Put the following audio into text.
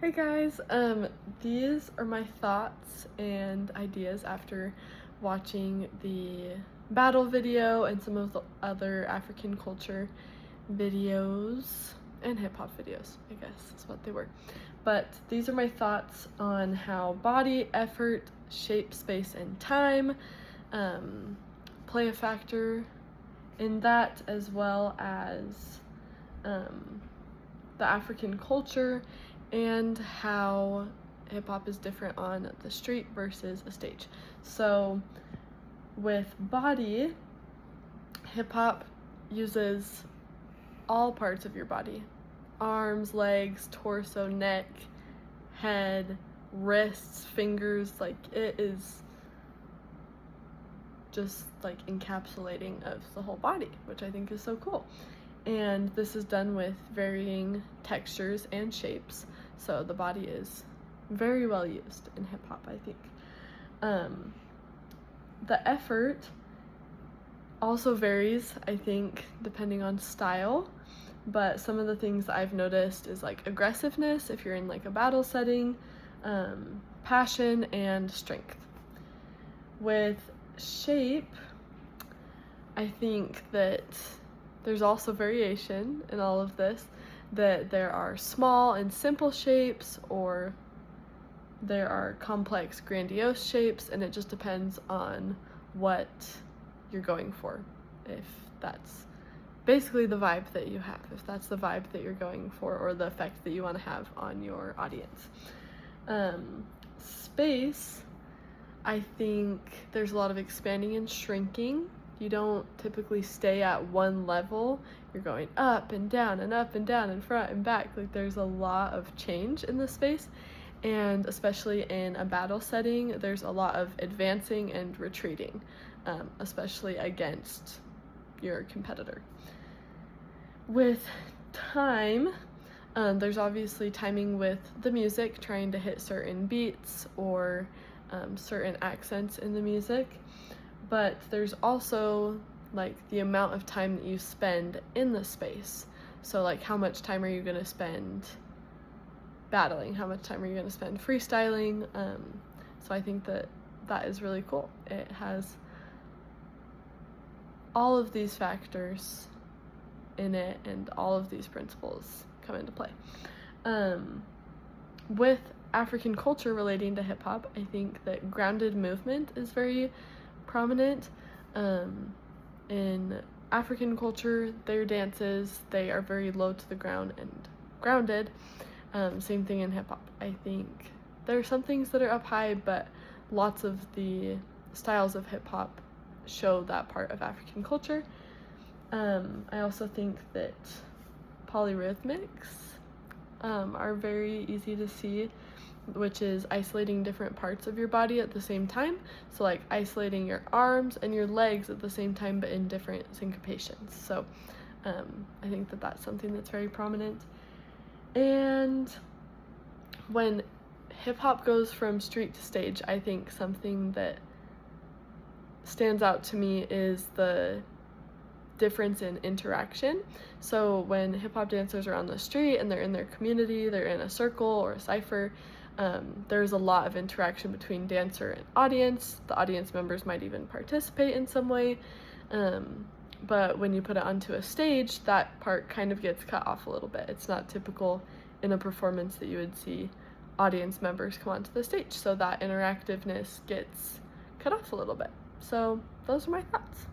Hey guys, these are my thoughts and ideas after watching the battle video and some of the other African culture videos and hip hop videos, I guess is what they were. But these are my thoughts on how body, effort, shape, space, and time play a factor in that, as well as the African culture and how hip hop is different on the street versus a stage. So, with body, hip hop uses all parts of your body: arms, legs, torso, neck, head, wrists, fingers. Like, it is just like encapsulating of the whole body, which I think is so cool. And this is done with varying textures and shapes, so the body is very well used in hip hop, I think. The effort also varies, I think, depending on style, but some of the things that I've noticed is like aggressiveness if you're in like a battle setting, passion, and strength. With shape, I think that there's also variation in all of this, that there are small and simple shapes, or there are complex, grandiose shapes, and it just depends on what you're going for. If that's basically the vibe that you have, if that's the vibe that you're going for, or the effect that you want to have on your audience. Space, I think there's a lot of expanding and shrinking. You don't typically stay at one level. You're going up and down and up and down and front and back. Like, there's a lot of change in the space, and especially in a battle setting, there's a lot of advancing and retreating, especially against your competitor. With time, there's obviously timing with the music, trying to hit certain beats or certain accents in the music, but there's also like the amount of time that you spend in the space. So like, how much time are you going to spend battling? How much time are you going to spend freestyling? So I think that that is really cool. It has all of these factors in it, and all of these principles come into play. With African culture relating to hip hop, I think that grounded movement is very prominent. In African culture, their dances, they are very low to the ground and grounded. Same thing in hip hop. I think there are some things that are up high, but lots of the styles of hip hop show that part of African culture. I also think that polyrhythmics are very easy to see, which is isolating different parts of your body at the same time. So like isolating your arms and your legs at the same time, but in different syncopations. So I think that that's something that's very prominent. And when hip hop goes from street to stage, I think something that stands out to me is the difference in interaction. So when hip hop dancers are on the street and they're in their community, they're in a circle or a cipher, there's a lot of interaction between dancer and audience. The audience members might even participate in some way, but when you put it onto a stage, that part kind of gets cut off a little bit. It's not typical in a performance that you would see audience members come onto the stage, so that interactiveness gets cut off a little bit. So those are my thoughts.